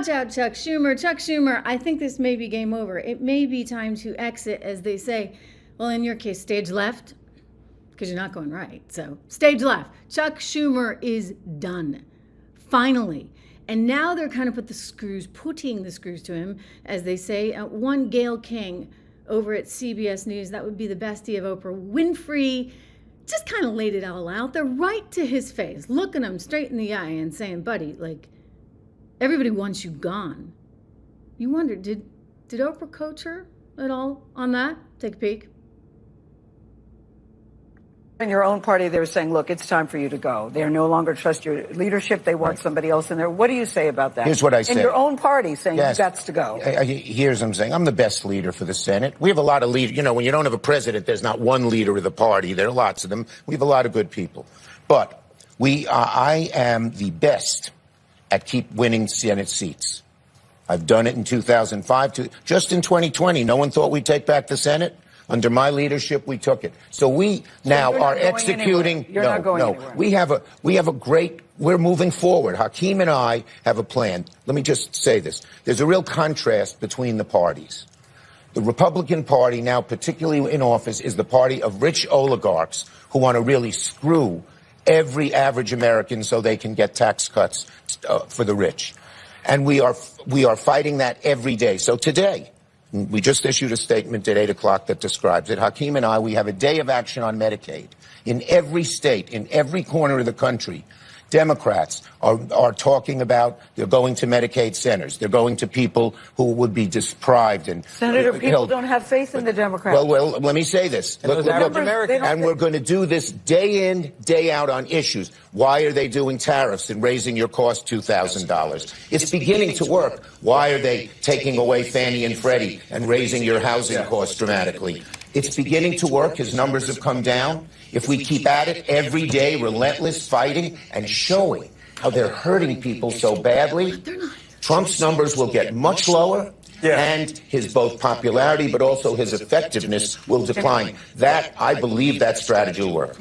watch out, Chuck Schumer. Chuck Schumer, I think this may be game over. It may be time to exit, as they say. Well, in your case, stage left, because you're not going right. So stage left. Chuck Schumer is done. Finally. And now they're kind of putting the screws to him, as they say. One Gayle King over at CBS News, that would be the bestie of Oprah Winfrey, just kind of laid it all out. They're right to his face, looking him straight in the eye and saying, buddy, like, everybody wants you gone. You wonder, did Oprah coach her at all on that? Take a peek. In your own party, they were saying, look, it's time for you to go. They no longer trust your leadership. They want somebody else in there. What do you say about that? Here's what I say. In your own party saying yes. You've got to go. Here's what I'm saying. I'm the best leader for the Senate. We have a lot of leaders. You know, when you don't have a president, there's not one leader of the party. There are lots of them. We have a lot of good people. But I am the best at keep winning Senate seats. I've done it in 2005. Just in 2020, no one thought we'd take back the Senate. Under my leadership, we took it. So we now are executing. You're not going anywhere. We have a great. We're moving forward. Hakeem and I have a plan. Let me just say this. There's a real contrast between the parties. The Republican Party now, particularly in office, is the party of rich oligarchs who want to really screw every average American so they can get tax cuts for the rich. And we are fighting that every day. So today, we just issued a statement at 8 o'clock that describes it. Hakeem and I, we have a day of action on Medicaid. In every state, in every corner of the country, Democrats are talking about they're going to Medicaid centers. They're going to people who would be deprived. And Senator, people don't have faith in the Democrats. Well, let me say this. Look, and we're going to do this day in, day out on issues. Why are they doing tariffs and raising your cost $2,000? It's beginning to work. Why are they taking away Fannie and Freddie and raising your housing costs dramatically? It's beginning to work. His numbers have come down. If we keep at it every day, relentless fighting and showing how they're hurting people so badly, Trump's numbers will get much lower, and his both popularity but also his effectiveness will decline. That, I believe that strategy will work.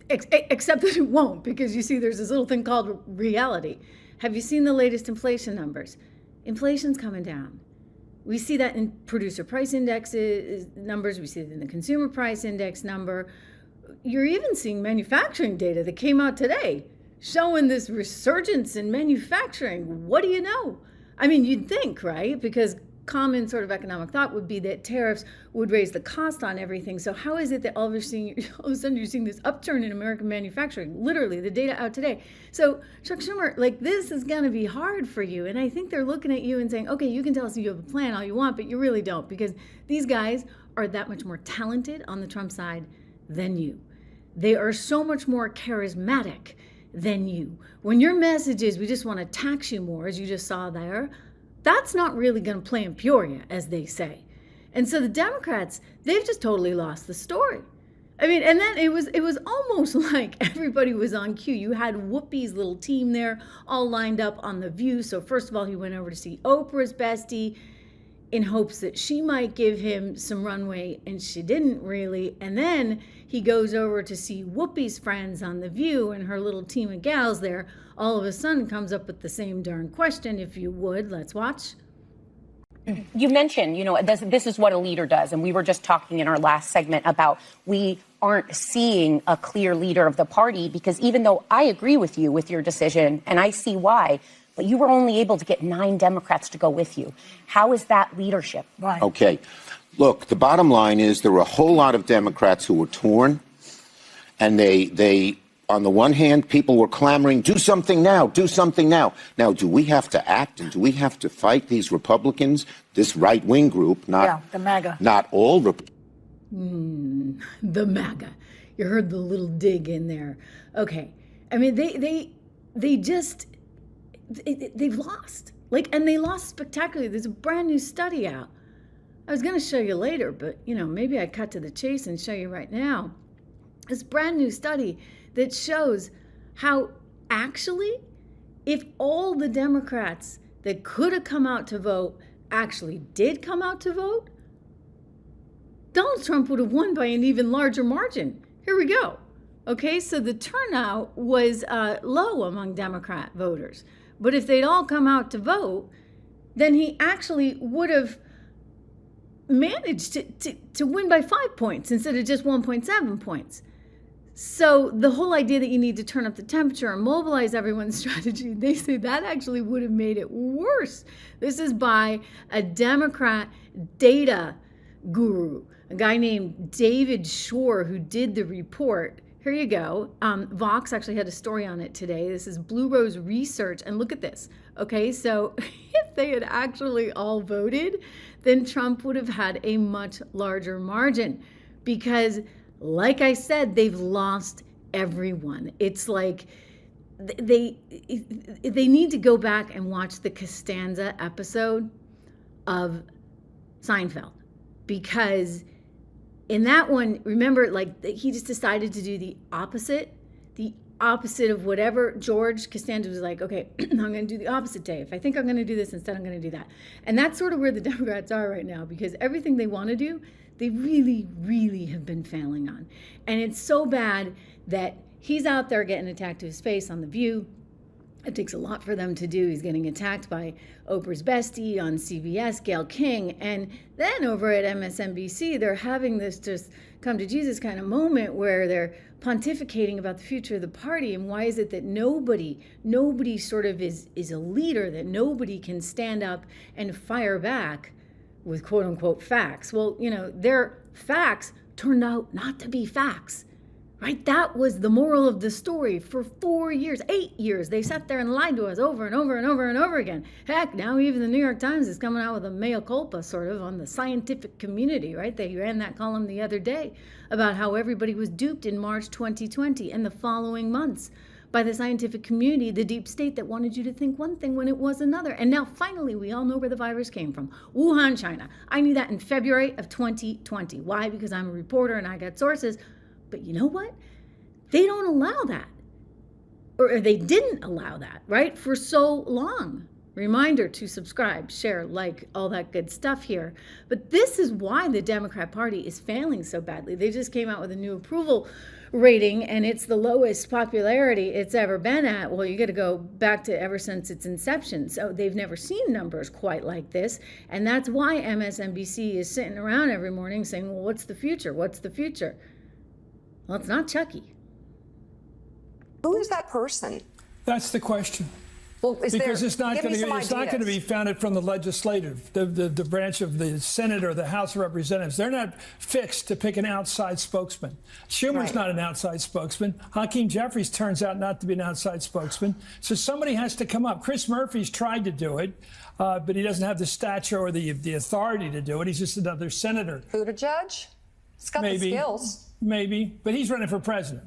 Except that it won't, because you see there's this little thing called reality. Have you seen the latest inflation numbers? Inflation's coming down. We see that in producer price indexes numbers. We see it in the consumer price index number. You're even seeing manufacturing data that came out today showing this resurgence in manufacturing. What do you know? I mean, you'd think, right? Because common sort of economic thought would be that tariffs would raise the cost on everything. So how is it that all of a sudden you're seeing this upturn in American manufacturing? Literally, the data out today. So Chuck Schumer, like, this is going to be hard for you. And I think they're looking at you and saying, okay, you can tell us you have a plan all you want, but you really don't, because these guys are that much more talented on the Trump side than you. They are so much more charismatic than you. When your message is, we just want to tax you more, as you just saw there, that's not really going to play in Peoria, as they say. And so the Democrats, they've just totally lost the story. I mean, and then it was almost like everybody was on cue. You had Whoopi's little team there all lined up on The View. So first of all, he went over to see Oprah's bestie in hopes that she might give him some runway, and she didn't really. And then he goes over to see Whoopi's friends on The View, and her little team of gals there all of a sudden comes up with the same darn question. If you would, let's watch. You mentioned, this is what a leader does. And we were just talking in our last segment about we aren't seeing a clear leader of the party, because even though I agree with you with your decision, and I see why, but you were only able to get 9 Democrats to go with you. How is that leadership? Why? Okay. Look, the bottom line is there were a whole lot of Democrats who were torn, and they on the one hand, people were clamoring, do something now, do something now. Now, do we have to act, and do we have to fight these Republicans, this right-wing group, the MAGA. Not all The MAGA. You heard the little dig in there. Okay. I mean, they've lost. And they lost spectacularly. There's a brand new study out. I was going to show you later, but, maybe I cut to the chase and show you right now. This brand new study that shows how actually, if all the Democrats that could have come out to vote actually did come out to vote, Donald Trump would have won by an even larger margin. Here we go. Okay, so the turnout was low among Democrat voters. But if they'd all come out to vote, then he actually would have managed to win by 5 points instead of just 1.7 points. So the whole idea that you need to turn up the temperature and mobilize everyone's strategy, they say that actually would have made it worse. This is by a Democrat data guru, a guy named David Shore, who did the report. Here you go. Vox actually had a story on it today. This is Blue Rose Research. And look at this. Okay, so if they had actually all voted, then Trump would have had a much larger margin because, like I said, they've lost everyone. It's like they need to go back and watch the Costanza episode of Seinfeld, because in that one, remember, like, he just decided to do the opposite of whatever George Costanza was like, okay, I'm going to do the opposite day. If I think I'm going to do this, instead I'm going to do that. And that's sort of where the Democrats are right now, because everything they want to do, they really, really have been failing on. And it's so bad that he's out there getting attacked to his face on The View. It takes a lot for them to do. He's getting attacked by Oprah's bestie on CBS, Gayle King. And then over at MSNBC, they're having this just come to Jesus kind of moment where they're pontificating about the future of the party. And why is it that nobody sort of is a leader, that nobody can stand up and fire back with quote unquote facts? Well, their facts turned out not to be facts. Right? That was the moral of the story for 8 years. They sat there and lied to us over and over and over and over again. Heck, now even the New York Times is coming out with a mea culpa sort of on the scientific community, right? They ran that column the other day about how everybody was duped in March 2020 and the following months by the scientific community, the deep state that wanted you to think one thing when it was another. And now finally, we all know where the virus came from. Wuhan, China. I knew that in February of 2020. Why? Because I'm a reporter and I got sources. But you know what? They don't allow that. Or they didn't allow that, right? For so long. Reminder to subscribe, share, like, all that good stuff here. But this is why the Democrat Party is failing so badly. They just came out with a new approval rating, and it's the lowest popularity it's ever been at. Well, you got to go back to ever since its inception. So they've never seen numbers quite like this. And that's why MSNBC is sitting around every morning saying, well, what's the future? What's the future? Well, it's not Chucky. Who is that person? That's the question. Well, because it's not going to be founded from the legislative, the branch of the Senate or the House of Representatives. They're not fixed to pick an outside spokesman. Schumer's not an outside spokesman. Hakeem Jeffries turns out not to be an outside spokesman. So somebody has to come up. Chris Murphy's tried to do it, but he doesn't have the stature or the authority to do it. He's just another senator. Who to judge? He's got the skills. Maybe, but he's running for president.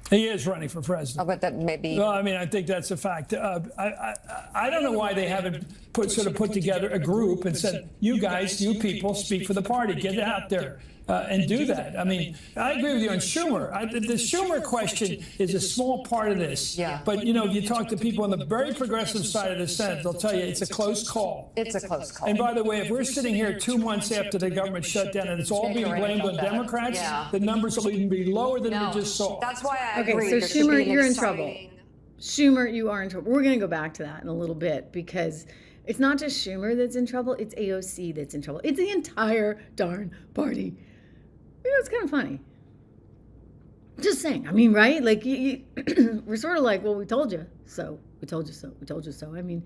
He is running for president. Oh, but that maybe. Well, I mean, I think that's a fact. I don't know why they haven't put together a group and said, you guys, you people, speak for the party. Get out there and do that. I mean, I agree with you on Schumer. The Schumer question is a small part of this. Yeah. But, if you talk to people on the very progressive side of the Senate, they'll tell you it's a close call. It's a close call. And by the way, if we're sitting here 2 months after the government shut down and it's all being blamed on Democrats, the numbers will even be lower than we just saw. That's why I agree. agree. Okay, so Schumer, you're in trouble. Schumer, you are in trouble. We're going to go back to that in a little bit, because it's not just Schumer that's in trouble. It's AOC that's in trouble. It's the entire darn party. It's kind of funny. Just saying. I mean, right? Like, we're sort of like, well, we told you so. We told you so. We told you so. I mean,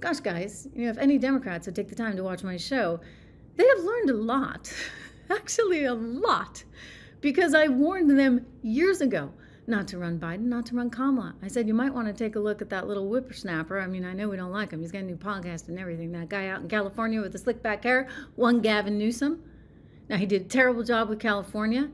gosh, guys, if any Democrats would take the time to watch my show, they have learned a lot. Actually, a lot. Because I warned them years ago not to run Biden, not to run Kamala. I said, you might want to take a look at that little whippersnapper. I mean, I know we don't like him. He's got a new podcast and everything. That guy out in California with the slick back hair, one Gavin Newsom. Now, he did a terrible job with California,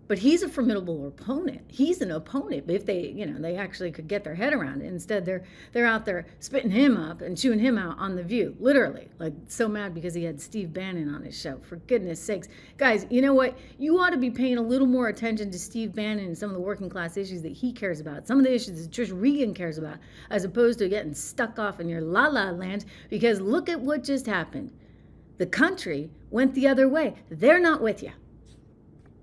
but he's a formidable opponent. He's an opponent. If they, they actually could get their head around it. Instead, they're out there spitting him up and chewing him out on The View, literally. Like, so mad because he had Steve Bannon on his show. For goodness sakes. Guys, you know what? You ought to be paying a little more attention to Steve Bannon and some of the working class issues that he cares about. Some of the issues that Trish Regan cares about, as opposed to getting stuck off in your la-la land, because look at what just happened. The country went the other way. They're not with you.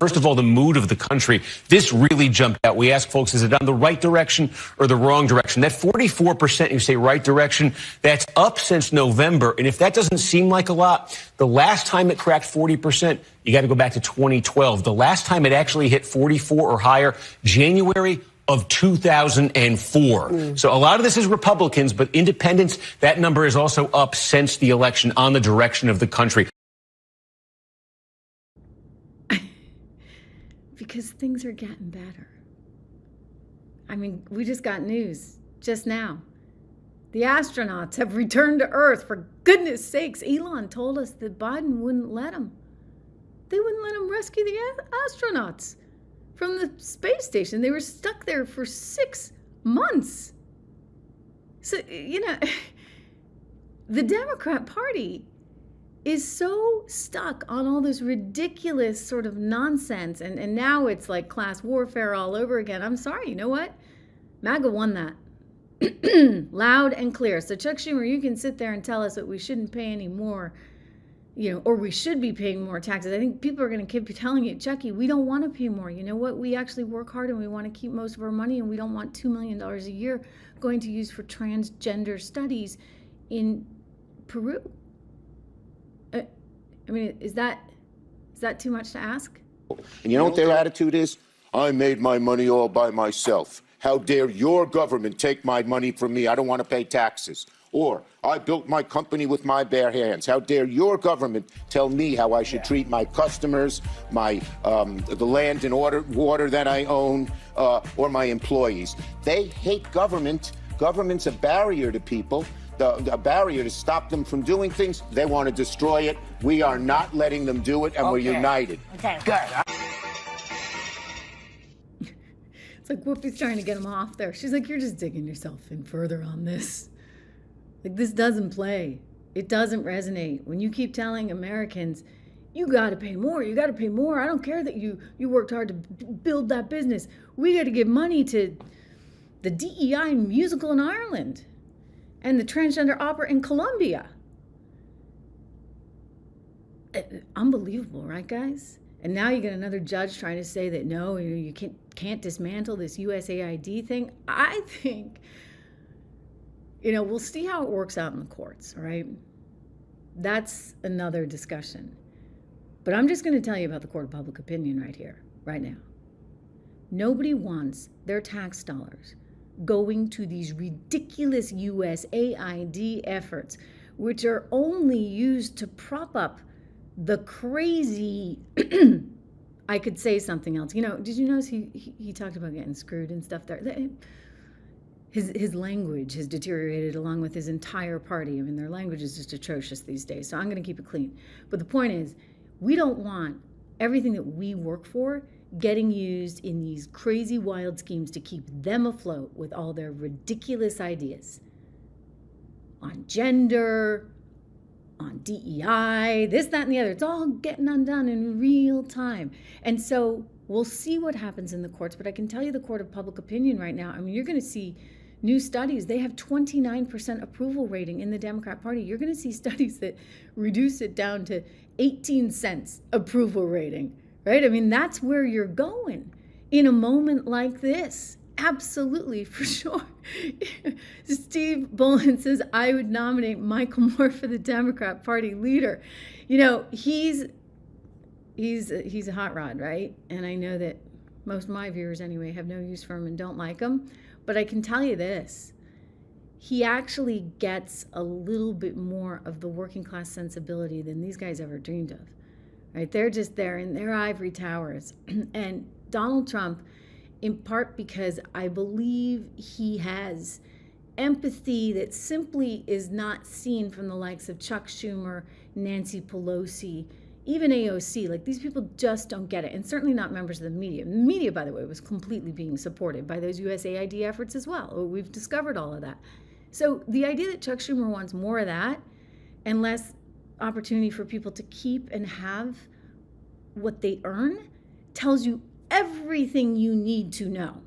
First of all, the mood of the country. This really jumped out. We asked folks, is it on the right direction or the wrong direction? That 44%, you say right direction, that's up since November. And if that doesn't seem like a lot, the last time it cracked 40%, you got to go back to 2012. The last time it actually hit 44 or higher, January of 2004. So a lot of this is Republicans, but independents, that number is also up since the election on the direction of the country. Because things are getting better. I mean, we just got news just now. The astronauts have returned to Earth. For goodness sakes, Elon told us that Biden wouldn't let them. They wouldn't let them rescue the astronauts from the space station. They were stuck there for 6 months. So, the Democrat Party is so stuck on all this ridiculous sort of nonsense. And now it's like class warfare all over again. I'm sorry, you know what? MAGA won that. Loud and clear. So Chuck Schumer, you can sit there and tell us that we shouldn't pay any more, or we should be paying more taxes. I think people are going to keep telling you, Chucky, we don't want to pay more. You know what? We actually work hard and we want to keep most of our money, and we don't want $2 million a year going to use for transgender studies in Peru. I mean, is that too much to ask? And you know what their attitude is? I made my money all by myself. How dare your government take my money from me? I don't want to pay taxes. Or I built my company with my bare hands. How dare your government tell me how I should treat my customers, the land and water that I own, or my employees? They hate government. Government's a barrier to people. A barrier to stop them from doing things. They want to destroy it. We are not letting them do it, and we're united. Okay. Good. It's like Whoopi's trying to get him off there. She's like, you're just digging yourself in further on this. Like, this doesn't play. It doesn't resonate. When you keep telling Americans, you got to pay more. You got to pay more. I don't care that you worked hard to build that business. We got to give money to the DEI musical in Ireland and the transgender opera in Colombia. Unbelievable, right, guys? And now you get another judge trying to say that, no, you can't dismantle this USAID thing. I think, we'll see how it works out in the courts, all right? That's another discussion. But I'm just going to tell you about the court of public opinion right here, right now. Nobody wants their tax dollars going to these ridiculous USAID efforts, which are only used to prop up the crazy, I could say something else. Did you notice he talked about getting screwed and stuff there? His language has deteriorated along with his entire party. I mean, their language is just atrocious these days, so I'm going to keep it clean. But the point is, we don't want everything that we work for getting used in these crazy, wild schemes to keep them afloat with all their ridiculous ideas on gender, on DEI, this, that, and the other. It's all getting undone in real time. And so we'll see what happens in the courts, but I can tell you the court of public opinion right now, I mean, you're going to see new studies. They have 29% approval rating in the Democrat Party. You're going to see studies that reduce it down to 18 cents approval rating. Right? I mean, that's where you're going in a moment like this. Absolutely, for sure. Steve Bolin says, I would nominate Michael Moore for the Democrat Party leader. He's a hot rod, right? And I know that most of my viewers anyway have no use for him and don't like him. But I can tell you this. He actually gets a little bit more of the working class sensibility than these guys ever dreamed of. Right? They're just there in their ivory towers. And Donald Trump, in part because I believe he has empathy that simply is not seen from the likes of Chuck Schumer, Nancy Pelosi, even AOC. Like, these people just don't get it. And certainly not members of the media. The media, by the way, was completely being supported by those USAID efforts as well. We've discovered all of that. So the idea that Chuck Schumer wants more of that and less opportunity for people to keep and have what they earn tells you everything you need to know.